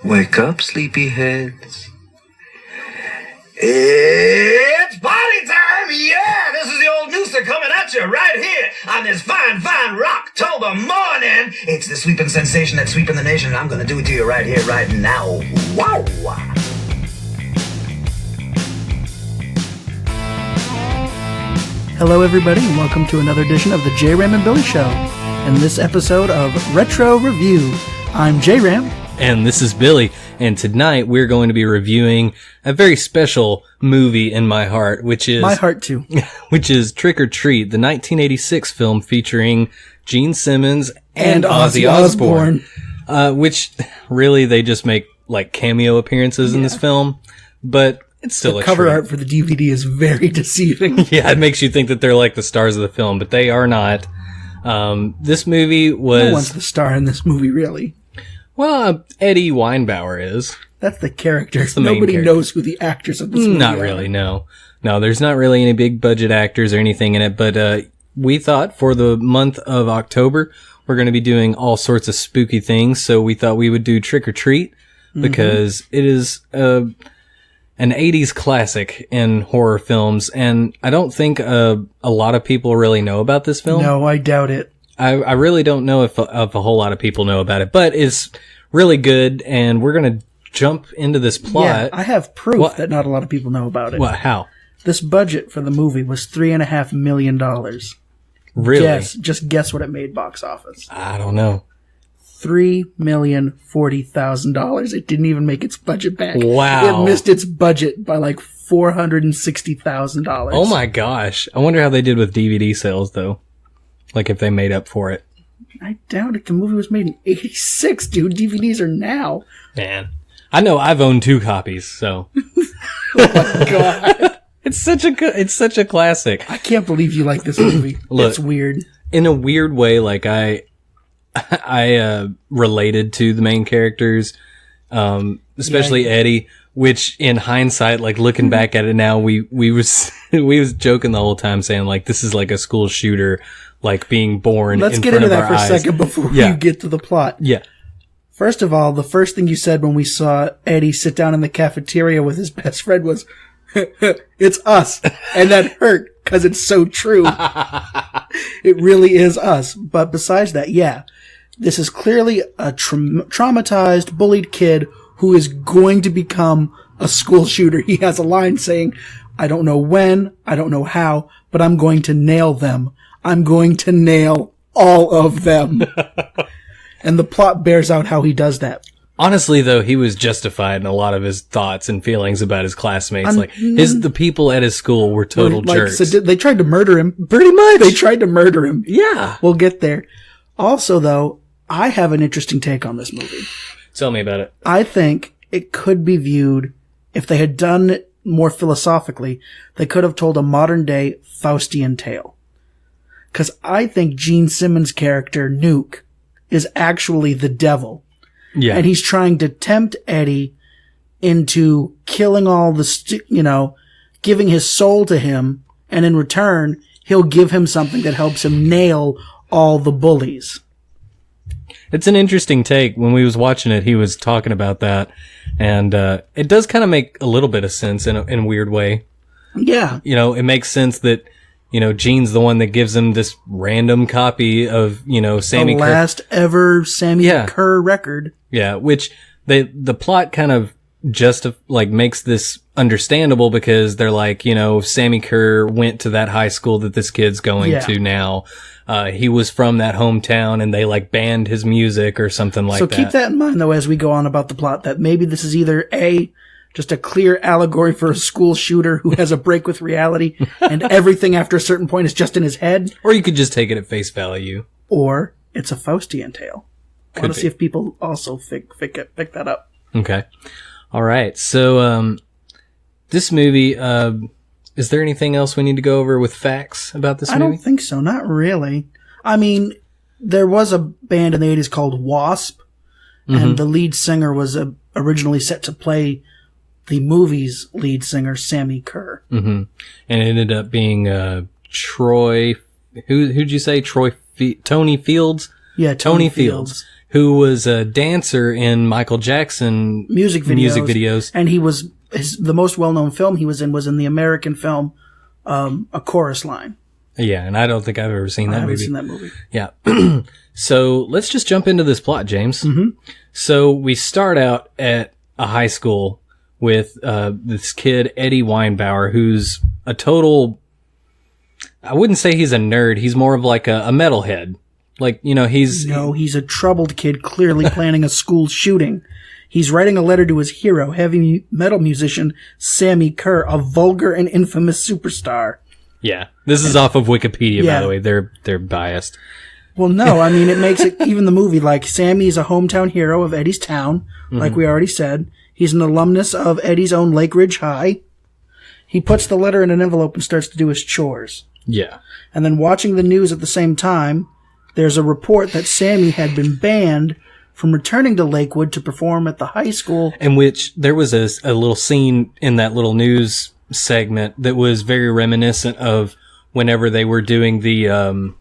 Wake up, sleepyheads. It's party time! Yeah! This is the old Nooster coming at you right here on this fine, fine Rocktober morning. It's the sweeping sensation that's sweeping the nation, and I'm gonna do it to you right here, right now. Wow! Hello, everybody, and welcome to another edition of the J. Ram and Billy Show. In this episode of Retro Review, I'm J. Ram. And this is Billy. And tonight we're going to be reviewing a very special movie in my heart, which is... My heart, too. Which is Trick or Treat, the 1986 film featuring Gene Simmons and Ozzy Osbourne. Which, really, they just make, like, cameo appearances in this film. But... it's still the cover art for the DVD is very deceiving. Yeah, it makes you think that they're like the stars of the film, but they are not. This movie was... No one's the star in this movie, really. Well, Eddie Weinbauer is. That's the character. That's the main Nobody character. knows who the actors of this movie are. Not really, no. No, there's not really any big budget actors or anything in it, but we thought for the month of October, we're going to be doing all sorts of spooky things, so we thought we would do Trick or Treat, because it is... an 80s classic in horror films, and I don't think a lot of people really know about this film. No, I doubt it. I really don't know if a whole lot of people know about it, but it's really good, and we're going to jump into this plot. Yeah, I have proof that not a lot of people know about it. What? How? This budget for the movie was $3.5 million. Really? Just guess what it made box office. I don't know. $3,040,000. It didn't even make its budget back. Wow. It missed its budget by like $460,000. Oh my gosh. I wonder how they did with DVD sales, though. Like if they made up for it. I doubt it. The movie was made in 86, dude. DVDs are now. Man. I know I've owned 2 copies, so. Oh my God. It's such a classic. I can't believe you like this movie. Look, it's weird. In a weird way, like I related to the main characters, especially Eddie, which in hindsight, like looking back at it now, we was joking the whole time saying like, this is like a school shooter, like being born. Let's get into that for a second before you get to the plot. Yeah. First of all, the first thing you said when we saw Eddie sit down in the cafeteria with his best friend was, it's us. And that hurt because it's so true. It really is us. But besides that, yeah. This is clearly a traumatized, bullied kid who is going to become a school shooter. He has a line saying, I don't know when, I don't know how, but I'm going to nail them. I'm going to nail all of them. And the plot bears out how he does that. Honestly, though, he was justified in a lot of his thoughts and feelings about his classmates. The people at his school were total jerks. So they tried to murder him. Pretty much. They tried to murder him. Yeah. We'll get there. Also, though, I have an interesting take on this movie. Tell me about it. I think it could be viewed, if they had done it more philosophically, they could have told a modern-day Faustian tale. Because I think Gene Simmons' character, Nuke, is actually the devil. Yeah. And he's trying to tempt Eddie into killing all the, giving his soul to him, and in return, he'll give him something that helps him nail all the bullies. It's an interesting take. When we was watching it, he was talking about that, and it does kind of make a little bit of sense in a weird way. Yeah. It makes sense that, Gene's the one that gives him this random copy of, Sammi Curr. The last ever Sammi Curr record. Yeah, which the plot kind of makes this understandable because they're like, Sammi Curr went to that high school that this kid's going to now. He was from that hometown and they banned his music or something like that. So keep that in mind though as we go on about the plot, that maybe this is either just a clear allegory for a school shooter who has a break with reality and everything after a certain point is just in his head. Or you could just take it at face value. Or it's a Faustian tale. I want to see if people also pick that up. Okay. All right. So, this movie, is there anything else we need to go over with facts about this movie? I don't think so. Not really. I mean, there was a band in the 80s called Wasp, and the lead singer was originally set to play the movie's lead singer, Sammi Curr. Mm-hmm. And it ended up being Troy... Who'd you say? Tony Fields? Yeah, Tony Fields. who was a dancer in Michael Jackson music videos. And he was, the most well-known film he was in the American film, A Chorus Line. Yeah, and I don't think I've ever seen that movie. I haven't seen that movie. Yeah. So let's just jump into this plot, James. Mm-hmm. So we start out at a high school with this kid, Eddie Weinbauer, who's a total... I wouldn't say he's a nerd. He's more of like a metalhead. Like, you know, he's... No, he's a troubled kid clearly planning a school shooting. He's writing a letter to his hero, heavy metal musician Sammi Curr, a vulgar and infamous superstar. Yeah. This is off of Wikipedia, by the way. They're biased. Well, no, I mean, it makes it, even the movie, like, Sammy's a hometown hero of Eddie's town, like we already said. He's an alumnus of Eddie's own Lake Ridge High. He puts the letter in an envelope and starts to do his chores. Yeah. And then watching the news at the same time, there's a report that Sammy had been banned from returning to Lakewood to perform at the high school. In which there was a little scene in that little news segment that was very reminiscent of whenever they were doing the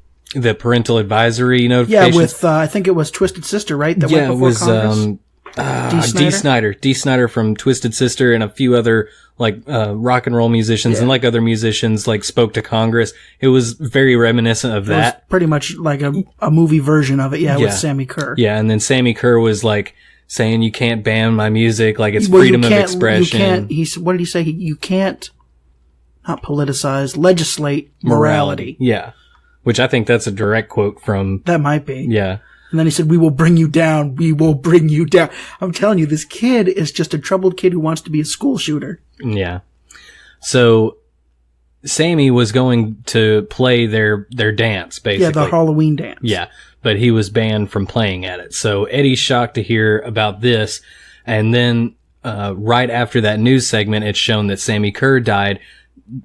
parental advisory notifications. Yeah, with, I think it was Twisted Sister, right? That went before Congress? Dee Snider. Dee Snider from Twisted Sister and a few other, like, rock and roll musicians and, like, other musicians, like, spoke to Congress. It was very reminiscent of that. It was pretty much like a movie version of it, with Sammi Curr. Yeah, and then Sammi Curr was, like, saying you can't ban my music, like, it's freedom of expression. What did he say? You can't, not politicize, legislate morality. Yeah. Which I think that's a direct quote from... That might be. Yeah. And then he said, "We will bring you down. We will bring you down." I'm telling you, this kid is just a troubled kid who wants to be a school shooter. Yeah. So Sammy was going to play their dance, basically. Yeah, the Halloween dance. Yeah, but he was banned from playing at it. So Eddie's shocked to hear about this. And then right after that news segment, it's shown that Sammi Curr died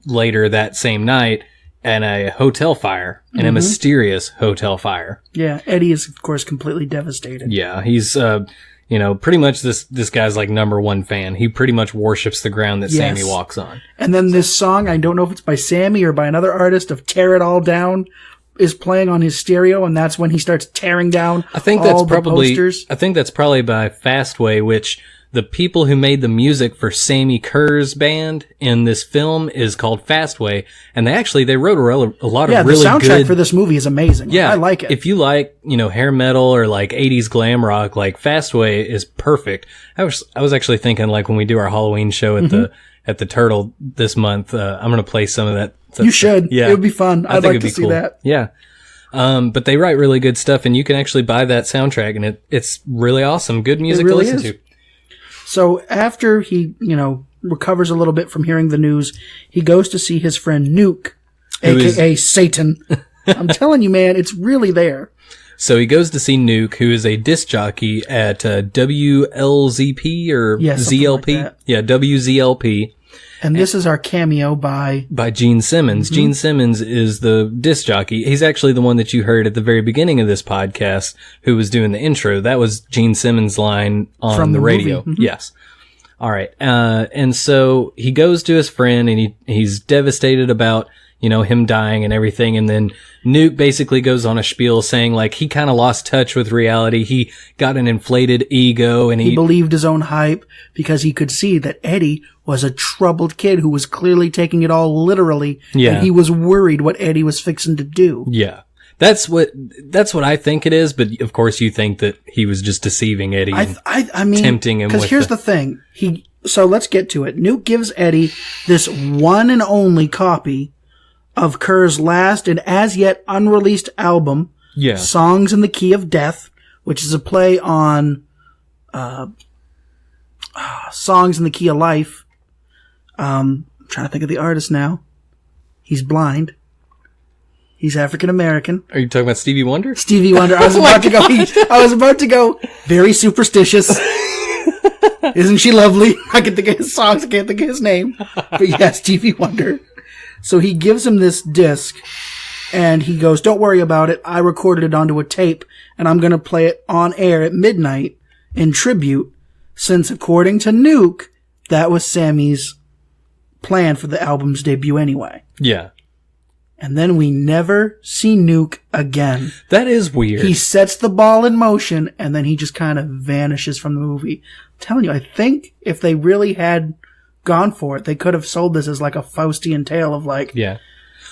later that same night in a hotel fire, in a mysterious hotel fire. Yeah, Eddie is, of course, completely devastated. Yeah, he's, pretty much this guy's like number one fan. He pretty much worships the ground that Sammy walks on. And then this song, I don't know if it's by Sammy or by another artist, of Tear It All Down, is playing on his stereo, and that's when he starts tearing down all the posters. I think that's probably by Fastway, which... The people who made the music for Sammi Curr's band in this film is called Fastway, and they wrote a lot of really good... Yeah, the soundtrack for this movie is amazing. Yeah, I like it. If you like, hair metal or like 80s glam rock, like Fastway is perfect. I was actually thinking, like, when we do our Halloween show at the Turtle this month, I'm gonna play some of that. You should. Yeah. It would be fun. I'd like to see that. Yeah. But they write really good stuff, and you can actually buy that soundtrack, and it's really awesome. Good music to listen to. So after he, recovers a little bit from hearing the news, he goes to see his friend Nuke, a.k.a. Satan. I'm telling you, man, it's really there. So he goes to see Nuke, who is a disc jockey at WLZP or ZLP. Like yeah, WZLP. And this is our cameo by Gene Simmons. Mm-hmm. Gene Simmons is the disc jockey. He's actually the one that you heard at the very beginning of this podcast who was doing the intro. That was Gene Simmons' line on from the radio. Mm-hmm. Yes. All right. And so he goes to his friend and he's devastated about, him dying and everything. And then Nuke basically goes on a spiel saying, like, he kind of lost touch with reality. He got an inflated ego and he believed his own hype because he could see that Eddie was a troubled kid who was clearly taking it all literally. Yeah. And he was worried what Eddie was fixing to do. Yeah. That's what I think it is. But of course you think that he was just deceiving Eddie. I mean, tempting him. Because here's the thing. So let's get to it. Nuke gives Eddie this one and only copy of Curr's last and as yet unreleased album, Songs in the Key of Death, which is a play on Songs in the Key of Life. I'm trying to think of the artist now. He's blind. He's African American. Are you talking about Stevie Wonder? Stevie Wonder. I was about to go very superstitious. Isn't she lovely? I can think of his songs. I can't think of his name. But yeah, Stevie Wonder. So he gives him this disc, and he goes, "Don't worry about it. I recorded it onto a tape, and I'm going to play it on air at midnight in tribute, since according to Nuke, that was Sammy's plan for the album's debut anyway." Yeah. And then we never see Nuke again. That is weird. He sets the ball in motion, and then he just kind of vanishes from the movie. I'm telling you, I think if they really had gone for it, they could have sold this as like a Faustian tale of like,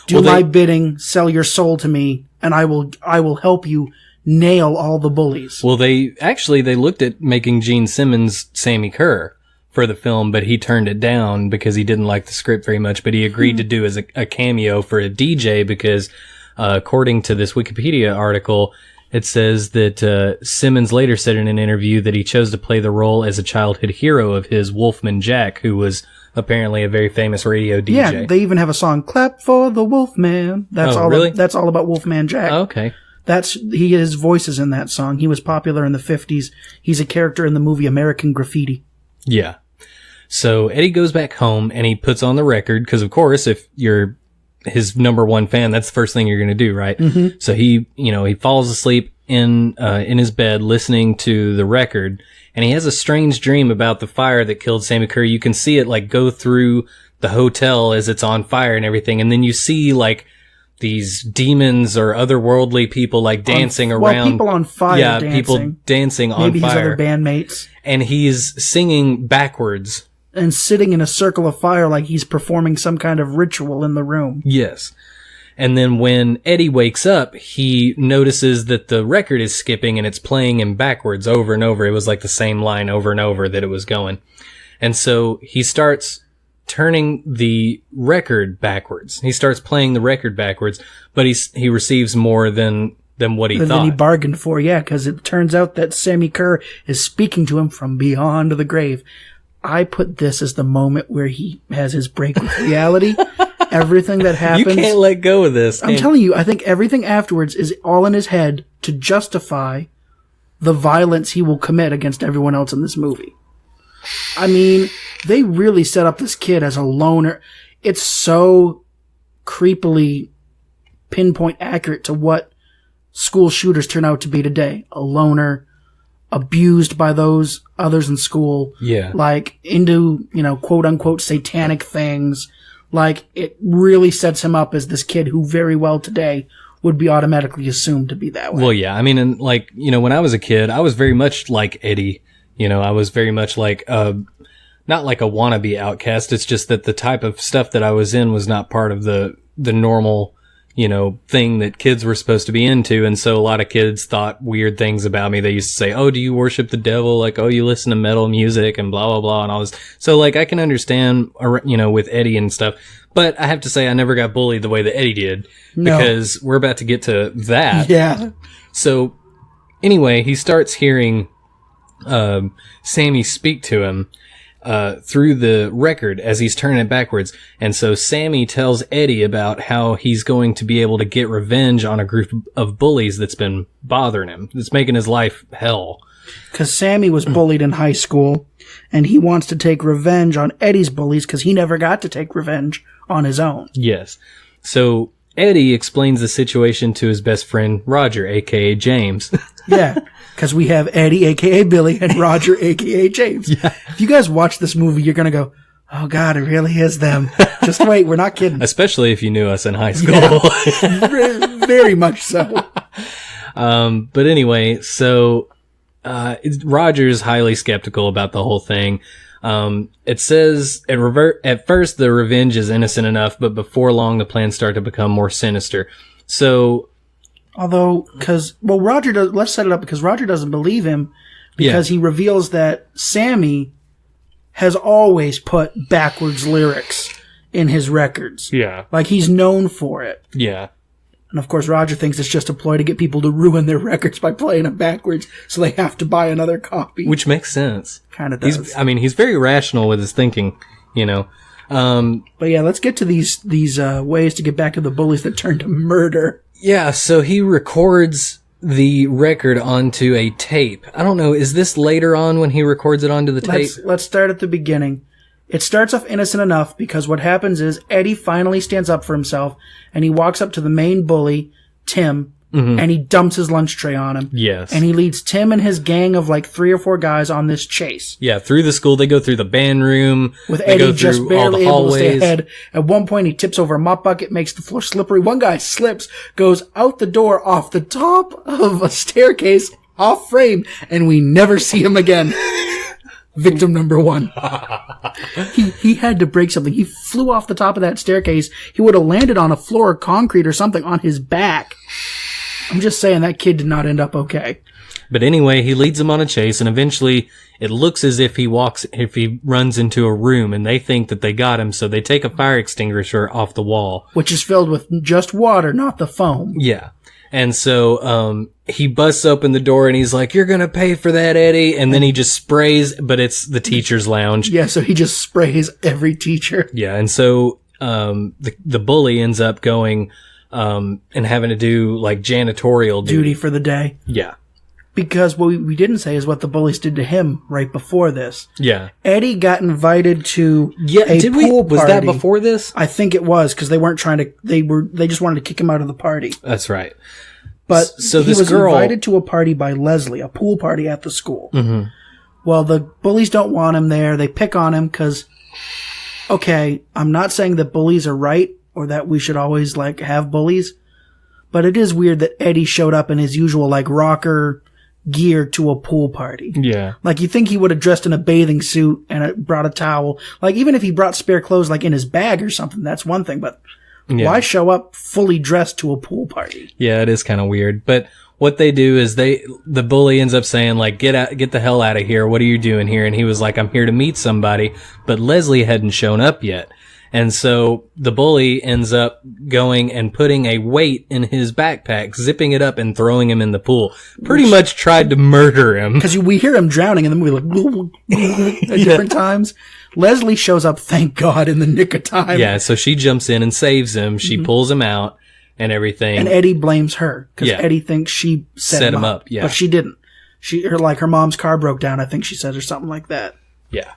do my bidding, sell your soul to me, and I will help you nail all the bullies. Well, they looked at making Gene Simmons Sammi Curr for the film, but he turned it down because he didn't like the script very much, but he agreed to do as a cameo for a DJ because, according to this Wikipedia article, it says that Simmons later said in an interview that he chose to play the role as a childhood hero of his Wolfman Jack, who was apparently a very famous radio DJ. Yeah, they even have a song, Clap for the Wolfman. That's really? That's all about Wolfman Jack. Oh, okay. His voice is in that song. He was popular in the 50s. He's a character in the movie American Graffiti. Yeah. So Eddie goes back home and he puts on the record because, of course, if you're his number one fan, that's the first thing you're going to do, right? Mm-hmm. So he falls asleep in his bed listening to the record, and he has a strange dream about the fire that killed Sammi Curr. You can see it like go through the hotel as it's on fire and everything, and then you see like these demons or otherworldly people like dancing around. Well, people on fire. Yeah, dancing. people dancing on Maybe fire. Maybe his other bandmates. And he's singing backwards. And sitting in a circle of fire like he's performing some kind of ritual in the room. Yes. And then when Eddie wakes up, he notices that the record is skipping and it's playing him backwards over and over. It was like the same line over and over that it was going. And so he starts turning the record backwards. He starts playing the record backwards, but he receives more than what he thought. Than he bargained for, yeah, because it turns out that Sammi Curr is speaking to him from beyond the grave. I put this as the moment where he has his break with reality. Everything that happens. You can't let go of this. I'm telling you, I think everything afterwards is all in his head to justify the violence he will commit against everyone else in this movie. I mean, they really set up this kid as a loner. It's so creepily pinpoint accurate to what school shooters turn out to be today. A loner, abused by those others in school. Yeah. Like, into, quote unquote satanic things. Like, it really sets him up as this kid who very well today would be automatically assumed to be that way. Well, yeah. I mean, and like, when I was a kid, I was very much like Eddie. I was very much like, not like a wannabe outcast. It's just that the type of stuff that I was in was not part of the normal, thing that kids were supposed to be into. And so a lot of kids thought weird things about me. They used to say, oh, do you worship the devil? Like, oh, you listen to metal music and blah, blah, blah, and all this. So like, I can understand, with Eddie and stuff, but I have to say I never got bullied the way that Eddie did because we're about to get to that. Yeah. So anyway, he starts hearing, Sammy speak to him, through the record as he's turning it backwards. And so Sammy tells Eddie about how he's going to be able to get revenge on a group of bullies that's been bothering him. That's making his life hell. Because Sammy was bullied in high school, and he wants to take revenge on Eddie's bullies because he never got to take revenge on his own. Yes. So Eddie explains the situation to his best friend, Roger, a.k.a. James. Yeah, because we have Eddie, a.k.a. Billy, and Roger, a.k.a. James. Yeah. If you guys watch this movie, you're going to go, oh, God, it really is them. Just wait, we're not kidding. Especially if you knew us in high school. Yeah, very much so. But anyway, so Roger's highly skeptical about the whole thing. It says at first the revenge is innocent enough, but before long the plans start to become more sinister. So, although, Roger does. Let's set it up because Roger doesn't believe him because he reveals that Sammy has always put backwards lyrics in his records. Yeah, like he's known for it. Yeah. And of course, Roger thinks it's just a ploy to get people to ruin their records by playing them backwards, so they have to buy another copy. Which makes sense. Kind of does. He's very rational with his thinking, But yeah, let's get to these ways to get back to the bullies that turn to murder. Yeah, so he records the record onto a tape. I don't know, is this later on when he records it onto the tape? Let's start at the beginning. It starts off innocent enough because what happens is Eddie finally stands up for himself and he walks up to the main bully, Tim, and he dumps his lunch tray on him. Yes. And he leads Tim and his gang of like 3 or 4 guys on this chase. Yeah, through the school. They go through the band room. With they Eddie go just through barely all able the to stay hallways. ahead. At one point, he tips over a mop bucket, makes the floor slippery. One guy slips, goes out the door off the top of a staircase, off frame, and we never see him again. Victim number 1. He had to break something. He flew off the top of that staircase. He would have landed on a floor of concrete or something on his back. I'm just saying that kid did not end up okay. But anyway, he leads them on a chase, and eventually it looks as if he runs into a room, and they think that they got him, so they take a fire extinguisher off the wall. Which is filled with just water, not the foam. Yeah. And so, he busts open the door and he's like, "You're gonna pay for that, Eddie." And then he just sprays, but it's the teacher's lounge. Yeah, so he just sprays every teacher. Yeah. And so, the bully ends up going, and having to do like janitorial Duty for the day. Yeah. Because what we didn't say is what the bullies did to him right before this. Yeah. Eddie got invited to Yeah. pool party. Was that before this? I think it was, because they weren't trying to, they just wanted to kick him out of the party. That's right. But so he this was girl invited to a party by Leslie, a pool party at the school. Mm-hmm. Well, the bullies don't want him there. They pick on him because, okay, I'm not saying that bullies are right or that we should always like have bullies, but it is weird that Eddie showed up in his usual like rocker gear to a pool party. Yeah. Like, you think he would have dressed in a bathing suit and brought a towel. Like, even if he brought spare clothes, like, in his bag or something, that's one thing. But why show up fully dressed to a pool party? Yeah, it is kind of weird. But what they do is the bully ends up saying, like, get the hell out of here. What are you doing here? And he was like, "I'm here to meet somebody." But Leslie hadn't shown up yet. And so the bully ends up going and putting a weight in his backpack, zipping it up and throwing him in the pool. Pretty much tried to murder him. Because we hear him drowning in the movie, like, at different times. Leslie shows up, thank God, in the nick of time. Yeah, so she jumps in and saves him. She pulls him out and everything. And Eddie blames her, because Eddie thinks she set him up. Yeah. But she didn't. Her mom's car broke down, I think she said, or something like that. Yeah.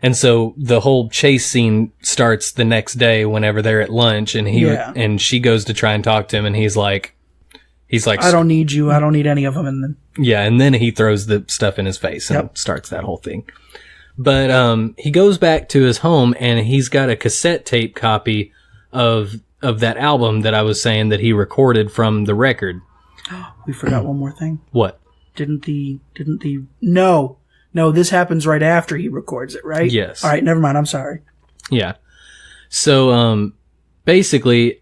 And so the whole chase scene starts the next day whenever they're at lunch, and and she goes to try and talk to him, and he's like, "I don't need you. I don't need any of them." And then he throws the stuff in his face and starts that whole thing. But he goes back to his home, and he's got a cassette tape copy of that album that I was saying that he recorded from the record. We forgot one more thing. What? No, this happens right after he records it, right? Yes. All right, never mind. I'm sorry. Yeah. So, basically,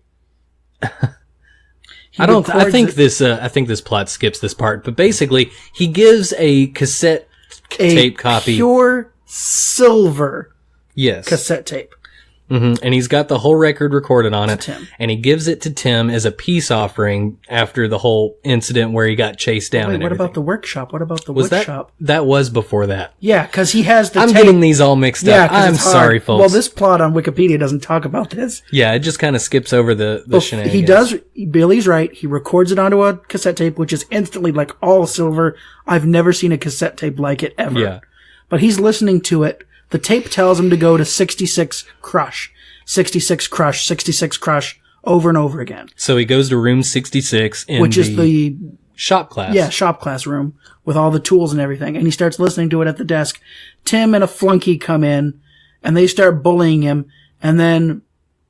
I think this plot skips this part, but basically, he gives a cassette tape copy. Pure silver cassette tape. Mm-hmm. And he's got the whole record recorded on it. Tim. And he gives it to Tim as a peace offering after the whole incident where he got chased down. Wait, what about the workshop? That was before that. Yeah, because he has the I'm tape. getting these all mixed up. I'm sorry, folks. Well, this plot on Wikipedia doesn't talk about this. Yeah, it just kind of skips over the shenanigans. He does. Billy's right. He records it onto a cassette tape, which is instantly like all silver. I've never seen a cassette tape like it ever. Yeah. But he's listening to it. The tape tells him to go to 66 Crush, 66 Crush, 66 Crush, over and over again. So he goes to room 66 which is the shop class. Yeah, shop class room with all the tools and everything. And he starts listening to it at the desk. Tim and a flunky come in and they start bullying him. And then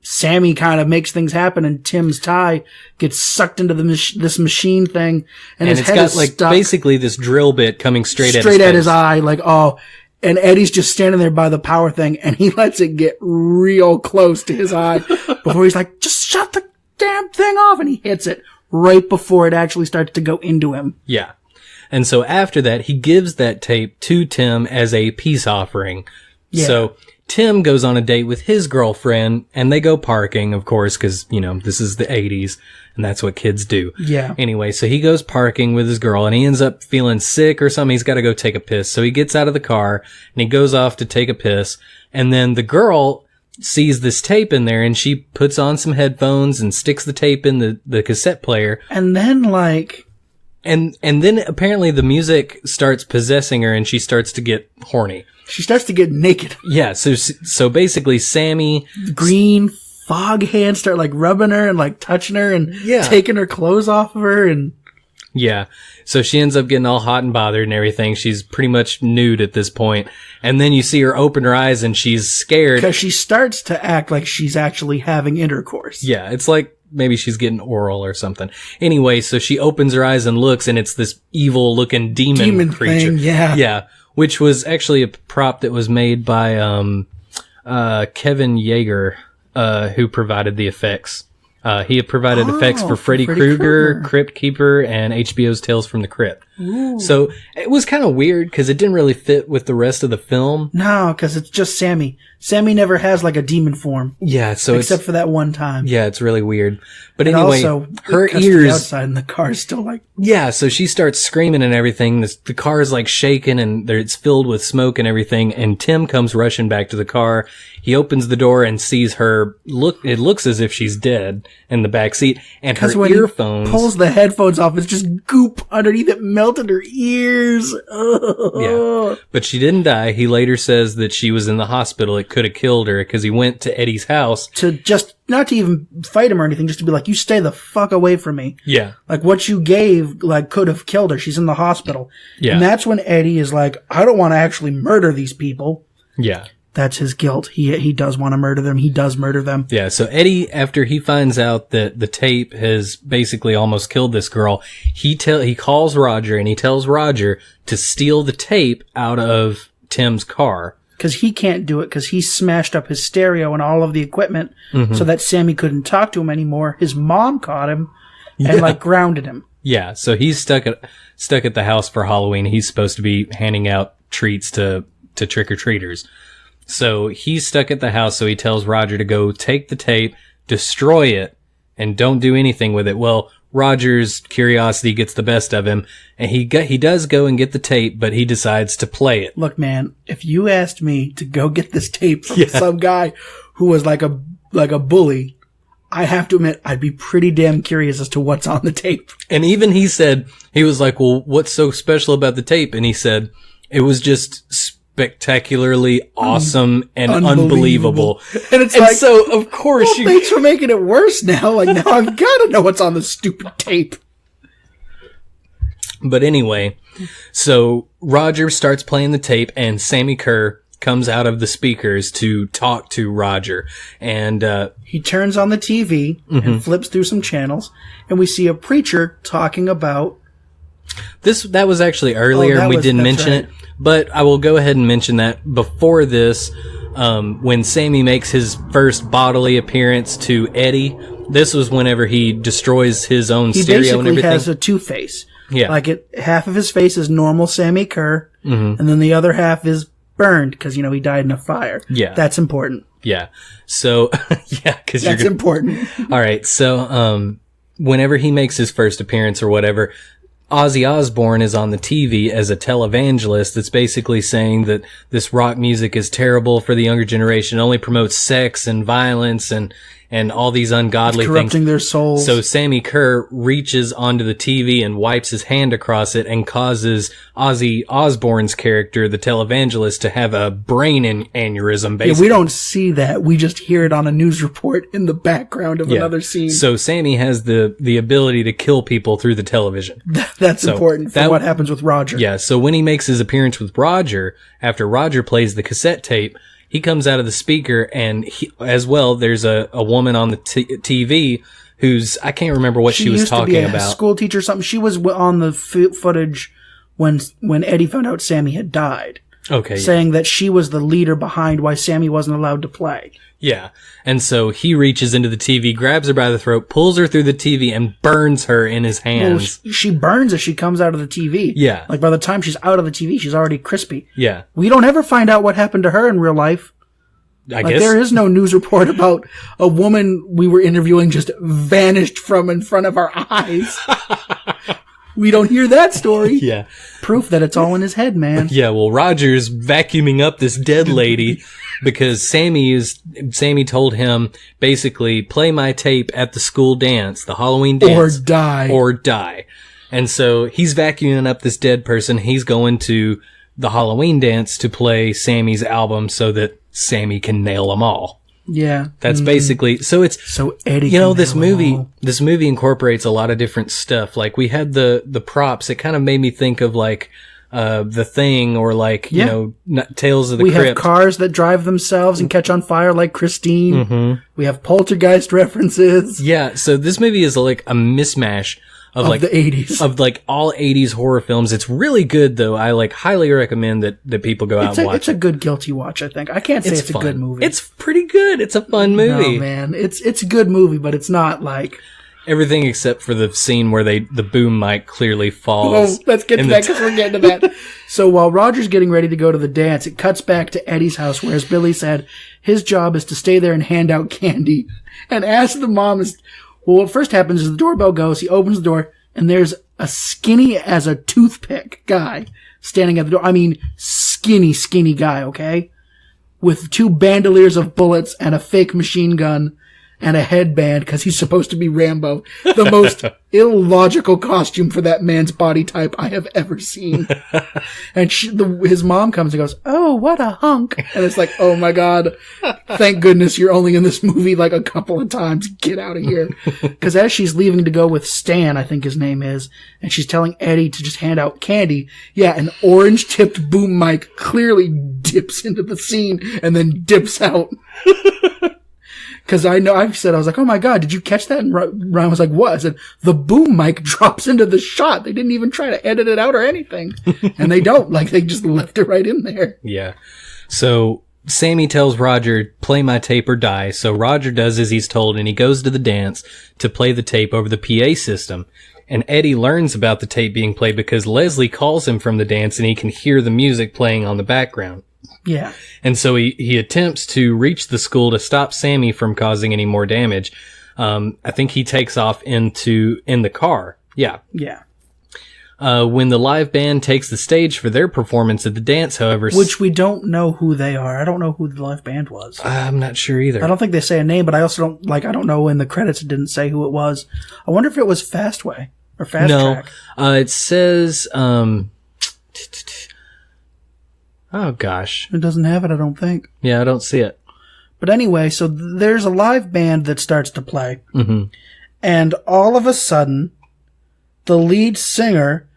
Sammy kind of makes things happen, and Tim's tie gets sucked into this machine thing. And his it's head got is like stuck basically this drill bit coming straight at his eye. Like, oh. And Eddie's just standing there by the power thing, and he lets it get real close to his eye before he's like, "Just shut the damn thing off," and he hits it right before it actually starts to go into him. Yeah. And so after that, he gives that tape to Tim as a peace offering. Yeah. So Tim goes on a date with his girlfriend, and they go parking, of course, because, this is the 80s, and that's what kids do. Yeah. Anyway, so he goes parking with his girl, and he ends up feeling sick or something. He's got to go take a piss. So he gets out of the car, and he goes off to take a piss, and then the girl sees this tape in there, and she puts on some headphones and sticks the tape in the cassette player. And then, And then apparently the music starts possessing her, and she starts to get horny. She starts to get naked. Yeah, so basically Sammy... Green fog hands start like rubbing her and like touching her and Yeah. taking her clothes off of her. And Yeah. So she ends up getting all hot and bothered and everything. She's pretty much nude at this point. And then you see her open her eyes and she's scared. because she starts to act like she's actually having intercourse. Yeah, it's like maybe she's getting oral or something. Anyway, so she opens her eyes and looks, and it's this evil looking demon creature. Thing, yeah. Yeah. Which was actually a prop that was made by Kevin Yeager, who provided the effects. He had provided effects for Freddy Krueger, Crypt Keeper, and HBO's Tales from the Crypt. Ooh. So it was kind of weird because it didn't really fit with the rest of the film. No, because it's just Sammy. Sammy never has like a demon form. Yeah, so except for that one time. Yeah, it's really weird. But And anyway, also, her it cuts to the ears... outside and the car's still like... Yeah, so she starts screaming and everything. The car is like shaking and it's filled with smoke and everything. And Tim comes rushing back to the car. He opens the door and sees her. It looks as if she's dead in the back seat. And her Because when earphones. he pulls the headphones off, it's just goop underneath it, melted her ears. Yeah, but she didn't die. He later says that she was in the hospital. It could have killed her because he went to Eddie's house. To just, not to even fight him or anything, just to be like, you stay the fuck away from me. Yeah. Like, what you gave, like, could have killed her. She's in the hospital. Yeah. And that's when Eddie is like, I don't want to actually murder these people. Yeah. That's his guilt. He does want to murder them. He does murder them. Yeah, so Eddie, after he finds out that the tape has basically almost killed this girl, he calls Roger and he tells Roger to steal the tape out of Tim's car. Because he can't do it because he smashed up his stereo and all of the equipment so that Sammy couldn't talk to him anymore. His mom caught him and like grounded him. Yeah, so he's stuck at the house for Halloween. He's supposed to be handing out treats to trick-or-treaters. So he's stuck at the house, so he tells Roger to go take the tape, destroy it, and don't do anything with it. Well, Roger's curiosity gets the best of him, and he does go and get the tape, but he decides to play it. Look, man, if you asked me to go get this tape from some guy who was like a bully, I have to admit I'd be pretty damn curious as to what's on the tape. And even he was like, well, what's so special about the tape? And he said, it was just spectacularly awesome and unbelievable. And so, of course, well, thanks for making it worse now. Like, now I've got to know what's on this stupid tape. But anyway, so Roger starts playing the tape and Sammi Curr comes out of the speakers to talk to Roger. And he turns on the TV and flips through some channels, and we see a preacher talking about... That was actually earlier and we didn't mention it. But I will go ahead and mention that before this, when Sammy makes his first bodily appearance to Eddie, this was whenever he destroys his own stereo and everything. He basically has a two-face. Yeah. Like, half of his face is normal Sammi Curr, and then the other half is burned, because, he died in a fire. Yeah. That's important. Yeah. So, yeah, because That's important. All right. So, whenever he makes his first appearance or whatever, Ozzy Osbourne is on the TV as a televangelist that's basically saying that this rock music is terrible for the younger generation, only promotes sex and violence and all these ungodly things. Corrupting their souls. So Sammi Curr reaches onto the TV and wipes his hand across it and causes Ozzy Osbourne's character, the televangelist, to have a brain aneurysm, basically. Yeah, we don't see that. We just hear it on a news report in the background of another scene. So Sammy has the ability to kill people through the television. That's important for what happens with Roger. Yeah, so when he makes his appearance with Roger, after Roger plays the cassette tape, he comes out of the speaker and as well, there's a woman on the TV who's, I can't remember what she was talking used to be about. A school teacher or something. She was on the footage when Eddie found out Sammy had died. Okay. Saying that she was the leader behind why Sammy wasn't allowed to play. Yeah. And so he reaches into the TV, grabs her by the throat, pulls her through the TV, and burns her in his hands. Well, she burns as she comes out of the TV. Yeah. Like, by the time she's out of the TV, she's already crispy. Yeah. We don't ever find out what happened to her in real life. I guess. There is no news report about a woman we were interviewing just vanished from in front of our eyes. We don't hear that story. Yeah. Proof that it's all in his head, man. Yeah, well, Roger's vacuuming up this dead lady because Sammy told him, basically, play my tape at the school dance, the Halloween dance. Or die. Or die. And so he's vacuuming up this dead person. He's going to the Halloween dance to play Sammy's album so that Sammy can nail them all. Yeah. That's basically, so it's, So Eddie, you know, can handle it all. this movie incorporates a lot of different stuff. Like we had the props. It kind of made me think of like, The Thing or like, Yeah. you know, Tales of the We have Crypt. cars that drive themselves and catch on fire like Christine. Mm-hmm. We have Poltergeist references Yeah. So this movie is like a mismatch of like the 80s. of like all 80s horror films. It's really good though. I like highly recommend that people go out and watch It's a good guilty watch, I think. I can't say it's a fun. good movie. It's pretty good. It's a fun movie. No, man. It's a good movie, but it's not like... Everything except for the scene where the boom mic clearly Oh, falls. let's get to in that the because we're getting to that. So while Roger's getting ready to go to the dance, it cuts back to Eddie's house where, as Billy said, his job is to stay there and hand out candy. And as the mom is... Well, what first happens is the doorbell goes, he opens the door, and there's a skinny as a toothpick guy standing at the door. I mean, skinny guy, okay? With 2 bandoliers of bullets and a fake machine gun and a headband because he's supposed to be Rambo. The most illogical costume for that man's body type I have ever seen. And his mom comes and goes, "Oh, what a hunk." And it's like, oh my God, thank goodness you're only in this movie like a couple of times. Get out of here. Because as she's leaving to go with Stan, I think his name is, and she's telling Eddie to just hand out candy. Yeah, an orange-tipped boom mic clearly dips into the scene and then dips out. Because I was like, oh my God, did you catch that? And Ryan was like, what? I said, the boom mic drops into the shot. They didn't even try to edit it out or anything. And they don't. Like, they just left it right in there. Yeah. So Sammy tells Roger, play my tape or die. So Roger does as he's told, and he goes to the dance to play the tape over the PA system. And Eddie learns about the tape being played because Leslie calls him from the dance and he can hear the music playing on the background. Yeah. And so he attempts to reach the school to stop Sammy from causing any more damage. I think he takes off in the car. Yeah. Yeah. When the live band takes the stage for their performance at the dance, however... Which we don't know who they are. I don't know who the live band was. I'm not sure either. I don't think they say a name, but I also don't know in the credits it didn't say who it was. I wonder if it was Fastway or Fast Track. It says... Oh, gosh. It doesn't have it, I don't think. Yeah, I don't see it. But anyway, so there's a live band that starts to play. Mm-hmm. And all of a sudden, the lead singer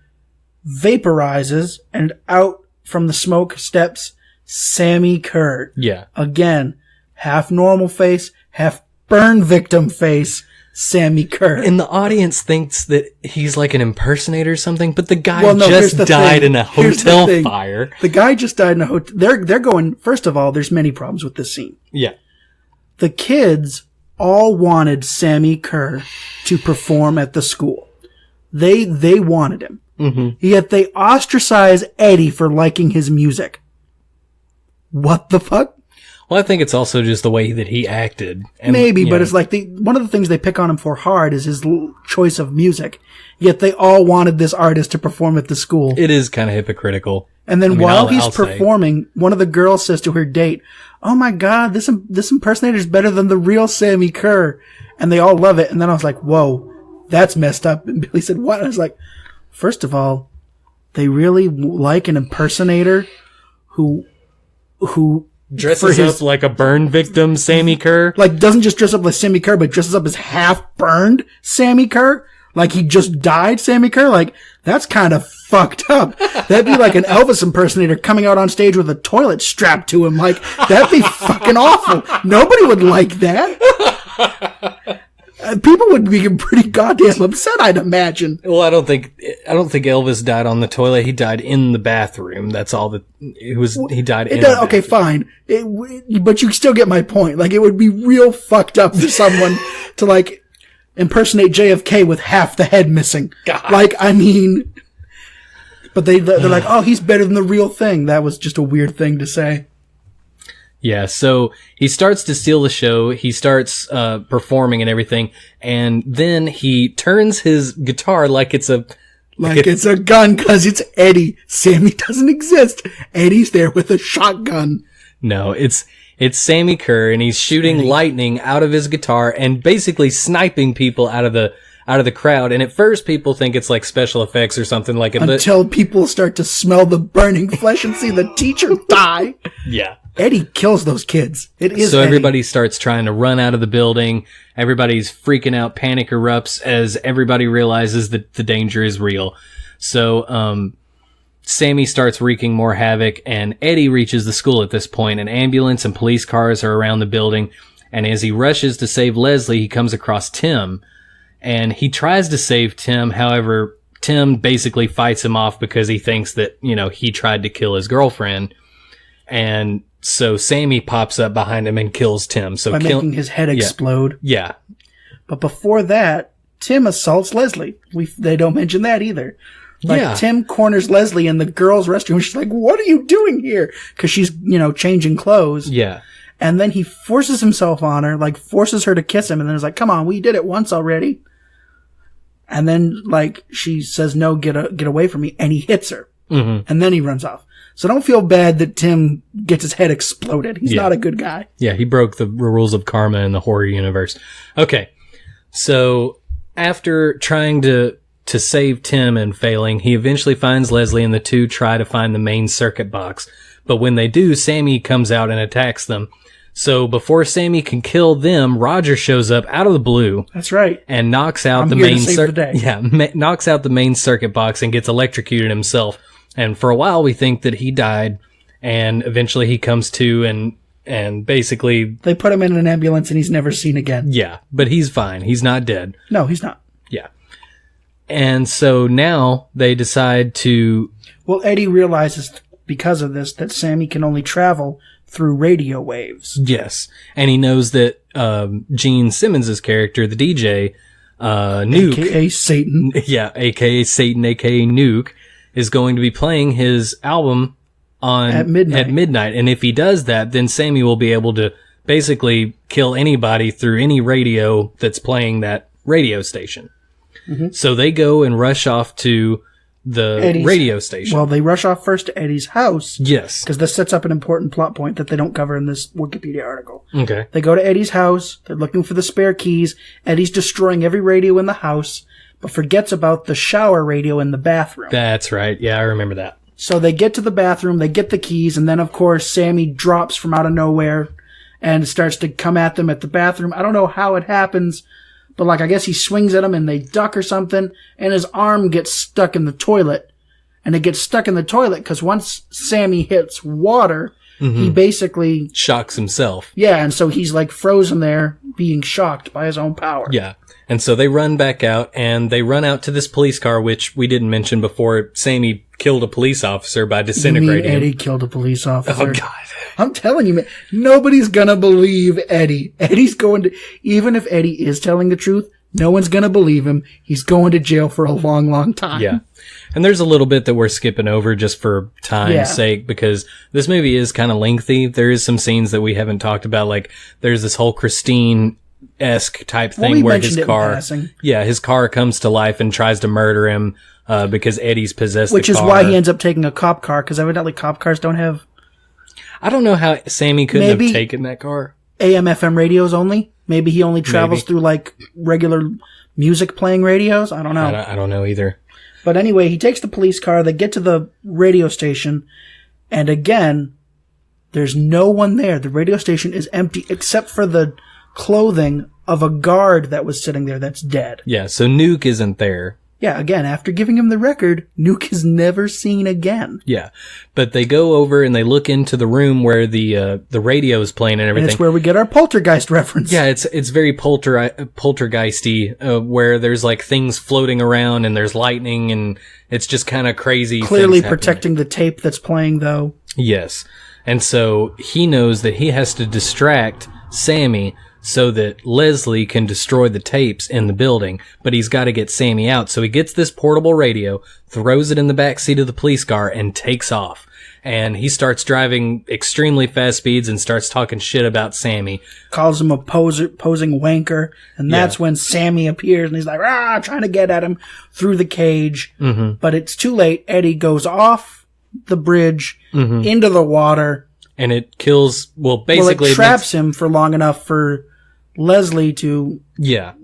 vaporizes, and out from the smoke steps Sammi Curr. Yeah. Again, half normal face, half burn victim face, Sammi Curr. And the audience thinks that he's like an impersonator or something, but the guy here's just the died thing. in a Here's the hotel thing. fire. The guy just died in a hotel. They're going, first of all, there's many problems with this scene. Yeah. The kids all wanted Sammi Curr to perform at the school. They wanted him. Mm-hmm. Yet they ostracize Eddie for liking his music. What the fuck? Well, I think it's also just the way that he acted. And, Maybe, you but know, it's like one of the things they pick on him for hard is his choice of music. Yet they all wanted this artist to perform at the school. it is kind of hypocritical. And then I mean, while I'll he's say. performing, one of the girls says to her date, "Oh my God, this impersonator is better than the real Sammi Curr." And they all love it. And then I was like, whoa, that's messed up. And Billy said, what? And I was like, first of all, they really like an impersonator who Dresses up like a burn victim, Sammi Curr. like doesn't just dress up like Sammi Curr, but dresses up as half burned Sammi Curr. Like he just died Sammi Curr. Like that's kind of fucked up. That'd be like an Elvis impersonator coming out on stage with a toilet strapped to him. Like that'd be fucking awful. Nobody would like that. People would be pretty goddamn upset, I'd imagine. Well, I don't think Elvis died on the toilet. He died in the bathroom. That's all that it was. He died in the bathroom. Okay, fine. But you still get my point. Like, it would be real fucked up for someone to, like, impersonate JFK with half the head missing. God. Like, I mean... But they're like, oh, he's better than the real thing. That was just a weird thing to say. Yeah, so he starts to steal the show. He starts performing and everything, and then he turns his guitar like it's a gun, because it's Eddie. Sammy doesn't exist. Eddie's there with a shotgun. No, it's Sammi Curr, and he's shooting lightning out of his guitar and basically sniping people out of out of the crowd. And at first people think it's like special effects or something like it. Until people start to smell the burning flesh and see the teacher die. Yeah. Eddie kills those kids. It is So Eddie. everybody starts trying to run out of the building. Everybody's freaking out. Panic erupts as everybody realizes that the danger is real. So, Sammi starts wreaking more havoc, and Eddie reaches the school at this point. An ambulance and police cars are around the building, and as he rushes to save Leslie, he comes across Tim, and he tries to save Tim. However, Tim basically fights him off because he thinks that, he tried to kill his girlfriend, and so Sammi pops up behind him and kills Tim. So by making his head explode. Yeah. But before that, Tim assaults Leslie. They don't mention that either. Tim corners Leslie in the girls' restroom. She's like, "What are you doing here?" Because she's, changing clothes. Yeah. And then he forces himself on her, forces her to kiss him. And then is like, "Come on, we did it once already." And then, she says, "No, get away from me." And he hits her. Mm-hmm. And then he runs off. So don't feel bad that Tim gets his head exploded. He's not a good guy. Yeah, he broke the rules of karma in the horror universe. Okay. So after trying to save Tim and failing, he eventually finds Leslie, and the two try to find the main circuit box. But when they do, Sammi comes out and attacks them. So before Sammi can kill them, Roger shows up out of the blue. That's right. And knocks out knocks out the main circuit box and gets electrocuted himself. And for a while we think that he died, and eventually he comes to and basically they put him in an ambulance and he's never seen again. Yeah, but he's fine. He's not dead. No, he's not. Yeah. And so now they decide to... Well, Eddie realizes because of this that Sammi can only travel through radio waves. Yes. And he knows that Gene Simmons' character, the DJ, Nuke... A.K.A. Satan. Yeah, a.k.a. Satan, a.k.a. Nuke, is going to be playing his album at midnight. And if he does that, then Sammi will be able to basically kill anybody through any radio that's playing that radio station. Mm-hmm. So they go and rush off to the radio station. Well, they rush off first to Eddie's house. Yes. Because this sets up an important plot point that they don't cover in this Wikipedia article. Okay. They go to Eddie's house. They're looking for the spare keys. Eddie's destroying every radio in the house, but forgets about the shower radio in the bathroom. That's right. Yeah, I remember that. So they get to the bathroom, they get the keys, and then, of course, Sammi drops from out of nowhere and starts to come at them at the bathroom. I don't know how it happens, but, I guess he swings at them and they duck or something, and his arm gets stuck in the toilet. And it gets stuck in the toilet because once Sammi hits water, he basically... shocks himself. Yeah, and so he's, frozen there, being shocked by his own power. Yeah. And so they run back out, and they run out to this police car, which we didn't mention before. Sammi killed a police officer by disintegrating him. Eddie killed a police officer. Oh, God. I'm telling you, man, nobody's gonna believe Eddie. Eddie's going to, even if Eddie is telling the truth, no one's gonna believe him. He's going to jail for a long, long time. Yeah. And there's a little bit that we're skipping over just for time's sake, because this movie is kind of lengthy. There is some scenes that we haven't talked about, there's this whole Christine-esque type thing where his car comes to life and tries to murder him because Eddie's possessed Which the car. is why he ends up taking a cop car, because evidently cop cars don't have... I don't know how Sammi couldn't have taken that car. AM/FM radios only? Maybe he only travels through, regular music playing radios? I don't know. I don't know either. But anyway, he takes the police car, they get to the radio station, and again, there's no one there. The radio station is empty except for the clothing of a guard that was sitting there that's dead. Yeah, so Nuke isn't there. Yeah, again, after giving him the record, Nuke is never seen again. Yeah, but they go over and they look into the room where the radio is playing and everything. And it's where we get our Poltergeist reference. Yeah, it's very poltergeisty, where there's things floating around and there's lightning and it's just kind of crazy. Clearly protecting the tape that's playing, though. Yes, and so he knows that he has to distract Sammi so that Leslie can destroy the tapes in the building, but he's got to get Sammi out. So he gets this portable radio, throws it in the back seat of the police car, and takes off. And he starts driving extremely fast speeds and starts talking shit about Sammi. Calls him a posing wanker, and that's when Sammi appears, and he's like, trying to get at him through the cage. Mm-hmm. But it's too late. Eddie goes off the bridge into the water. And it kills, it traps him for long enough for Leslie to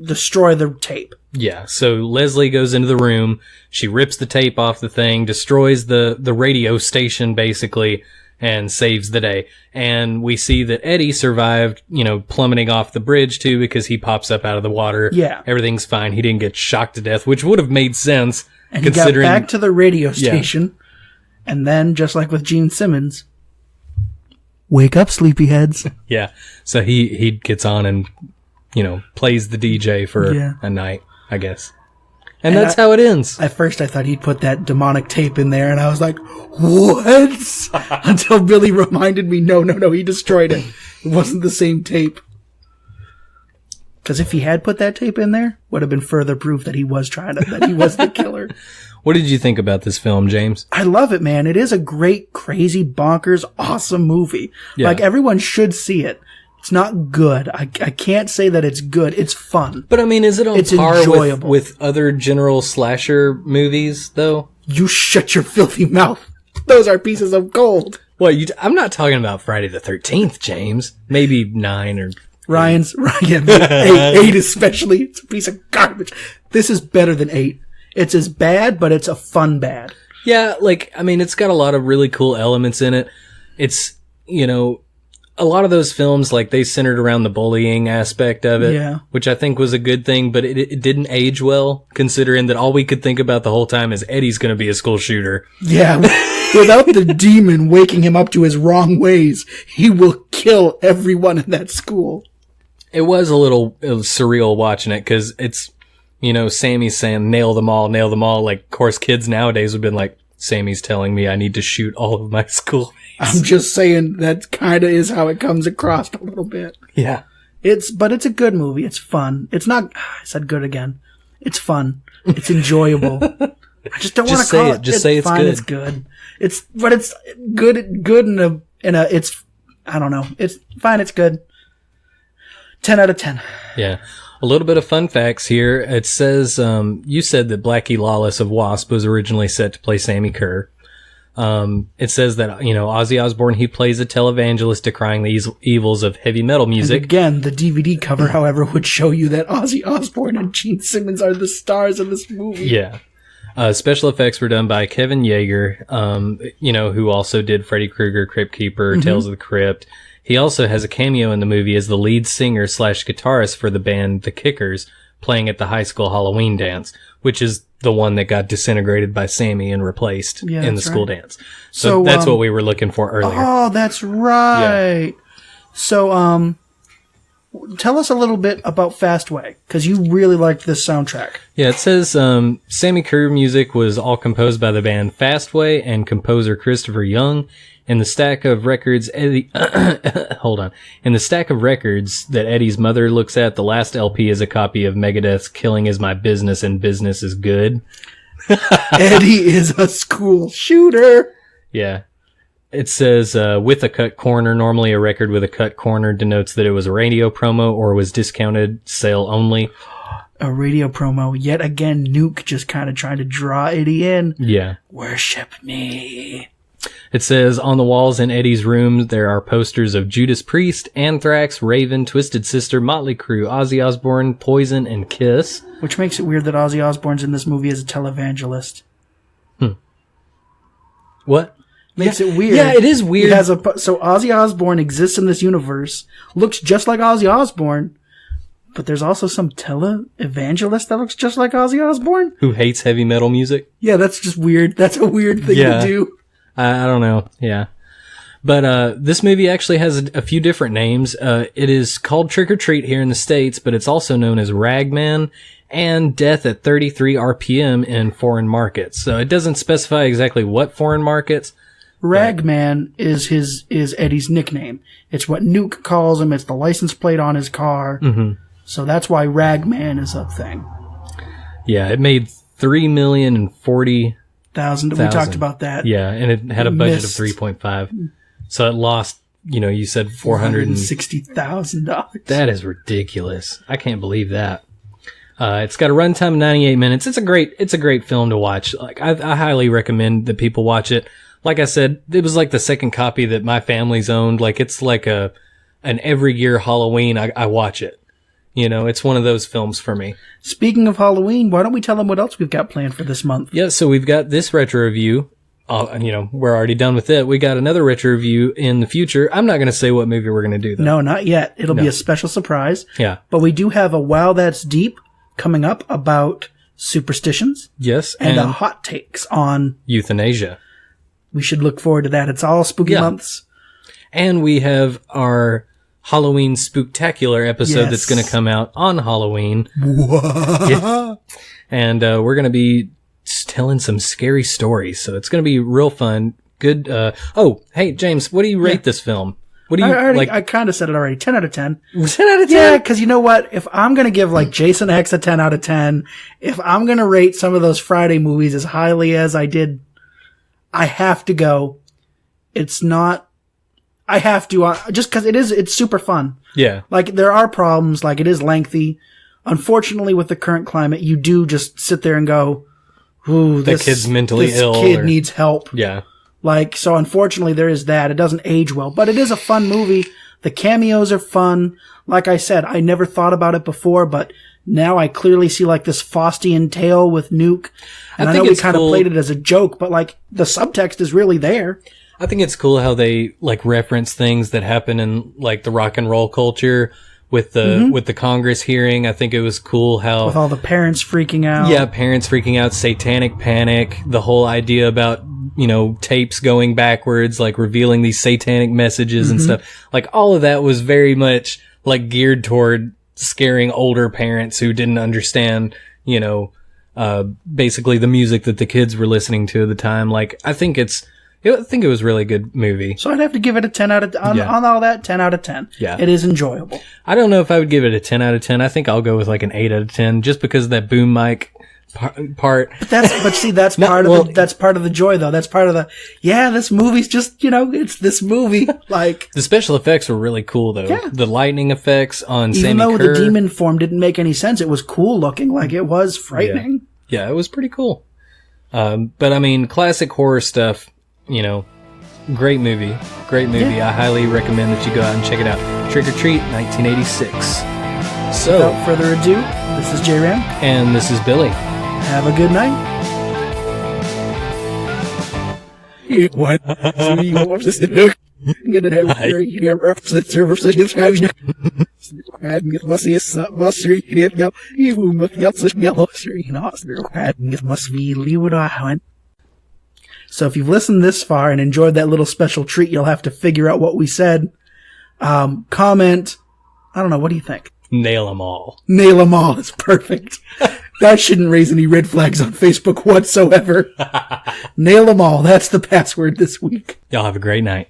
destroy the tape. Yeah, so Leslie goes into the room, she rips the tape off the thing, destroys the radio station basically, and saves the day. And we see that Eddie survived, plummeting off the bridge too, because he pops up out of the water. Yeah. Everything's fine. He didn't get shocked to death, which would have made sense. And he got back to the radio station, and then, just like with Gene Simmons, wake up, sleepyheads. Yeah, so he gets on and, plays the DJ for a night, I guess. And that's how it ends. At first, I thought he'd put that demonic tape in there, and I was like, what? Until Billy reminded me, no, he destroyed it. It wasn't the same tape. Because if he had put that tape in there, would have been further proof that he was that he was the killer. What did you think about this film, James? I love it, man. It is a great, crazy, bonkers, awesome movie. Yeah. Like, everyone should see it. It's not good. I can't say that it's good. It's fun. But I mean, is it on par with other general slasher movies, though? You shut your filthy mouth. Those are pieces of gold. Well, I'm not talking about Friday the 13th, James. Maybe 9 or... Ryan, 8 especially. It's a piece of garbage. This is better than 8. It's as bad, but it's a fun bad. Yeah, it's got a lot of really cool elements in it. It's, a lot of those films, they centered around the bullying aspect of it, which I think was a good thing, but it didn't age well, considering that all we could think about the whole time is Eddie's going to be a school shooter. Yeah, without the demon waking him up to his wrong ways, he will kill everyone in that school. It was a little surreal watching it, because it's, Sammy's saying, nail them all. Of course, kids nowadays have been like, Sammy's telling me I need to shoot all of my schoolmates. I'm just saying that kind of is how it comes across a little bit. Yeah. But it's a good movie. It's fun. It's not, I said good again. It's fun. It's enjoyable. I just don't want to call it. Just say it's fine, good. It's good. It's good in a, it's, I don't know. It's fine. It's good. 10 out of 10. Yeah. A little bit of fun facts here. It says, you said that Blackie Lawless of Wasp was originally set to play Sammi Curr. It says that, Ozzy Osbourne, he plays a televangelist decrying the evils of heavy metal music. And again, the DVD cover, however, would show you that Ozzy Osbourne and Gene Simmons are the stars of this movie. Yeah. Special effects were done by Kevin Yeager, who also did Freddy Krueger, Crypt Keeper, Tales of the Crypt. He also has a cameo in the movie as the lead singer / guitarist for the band The Kickers, playing at the high school Halloween dance, which is the one that got disintegrated by Sammy and replaced in the school dance. So that's what we were looking for earlier. Oh, that's right. Yeah. So, tell us a little bit about Fastway, because you really liked this soundtrack. Yeah, it says Sammi Curr music was all composed by the band Fastway and composer Christopher Young. In the stack of records, In the stack of records that Eddie's mother looks at, the last LP is a copy of Megadeth's "Killing Is My Business and Business Is Good." Eddie is a school shooter. Yeah. It says, with a cut corner. Normally a record with a cut corner denotes that it was a radio promo or was discounted sale only. A radio promo. Yet again, Nuke just kind of trying to draw Eddie in. Yeah. Worship me. It says, on the walls in Eddie's room, there are posters of Judas Priest, Anthrax, Raven, Twisted Sister, Motley Crue, Ozzy Osbourne, Poison, and Kiss. Which makes it weird that Ozzy Osbourne's in this movie as a televangelist. What? Makes it weird. Yeah, it is weird. So Ozzy Osbourne exists in this universe, looks just like Ozzy Osbourne, but there's also some televangelist that looks just like Ozzy Osbourne? Who hates heavy metal music? Yeah, that's just weird. That's a weird thing to do. I don't know. Yeah. But this movie actually has a few different names. It is called Trick or Treat here in the States, but it's also known as Ragman and Death at 33 RPM in foreign markets. So it doesn't specify exactly what foreign markets. Ragman is Eddie's nickname. It's what Nuke calls him. It's the license plate on his car. Mm-hmm. So that's why Ragman is a thing. Yeah, it made $3,040,000. We talked about that. Yeah, and it had a budget of 3.5. So it lost, you said $460,000. That is ridiculous. I can't believe that. It's got a runtime of 98 minutes. It's a great film to watch. I highly recommend that people watch it. Like I said, it was the second copy that my family's owned. It's an every year Halloween I watch it. It's one of those films for me. Speaking of Halloween, why don't we tell them what else we've got planned for this month? Yeah, so we've got this retro review. We're already done with it. We got another retro review in the future. I'm not going to say what movie we're going to do, though. No, not yet. It'll be a special surprise. Yeah. But we do have a Wow That's Deep coming up about superstitions. Yes. And a hot takes on euthanasia. We should look forward to that. It's all spooky months. And we have our Halloween Spooktacular episode that's going to come out on Halloween. What? Yeah. And we're going to be telling some scary stories. So it's going to be real fun. Good. Hey, James, what do you rate this film? What do you I kind of said it already. 10 out of 10. 10 out of 10? Yeah, because you know what? If I'm going to give like Jason X a 10 out of 10, if I'm going to rate some of those Friday movies as highly as I did, I have to go. It's not. I have to, just because it's super fun. Yeah. Like, there are problems, like, it is lengthy. Unfortunately, with the current climate, you do just sit there and go, ooh, this kid's mentally ill. This kid needs help. Yeah. Like, so unfortunately, there is that. It doesn't age well, but it is a fun movie. The cameos are fun. Like I said, I never thought about it before, but now I clearly see, like, this Faustian tale with Nuke. And I know we kind of played it as a joke, but, like, the subtext is really there. I think it's cool how they like reference things that happen in like the rock and roll culture with the Congress hearing. I think it was cool how with all the parents freaking out. Yeah, parents freaking out, satanic panic, the whole idea about, tapes going backwards, like revealing these satanic messages and stuff. Like all of that was very much like geared toward scaring older parents who didn't understand, basically the music that the kids were listening to at the time. Like I think it was a really good movie. So I'd have to give it a 10 out of, on all that, 10 out of 10. Yeah. It is enjoyable. I don't know if I would give it a 10 out of 10. I think I'll go with like an 8 out of 10 just because of that boom mic part. But see, that's part of the joy though. That's part of this movie's just, it's this movie. Like. The special effects were really cool though. Yeah. The lightning effects on Sammi Curr. Even though the demon form didn't make any sense, it was cool looking. Like it was frightening. Yeah, it was pretty cool. But I mean, classic horror stuff. Great movie. I highly recommend that you go out and check it out. Trick or Treat, 1986. So, without further ado, this is J-Ram. And this is Billy. Have a good night. So if you've listened this far and enjoyed that little special treat, you'll have to figure out what we said. Comment. I don't know. What do you think? Nail them all. Nail them all is perfect. That shouldn't raise any red flags on Facebook whatsoever. Nail them all. That's the password this week. Y'all have a great night.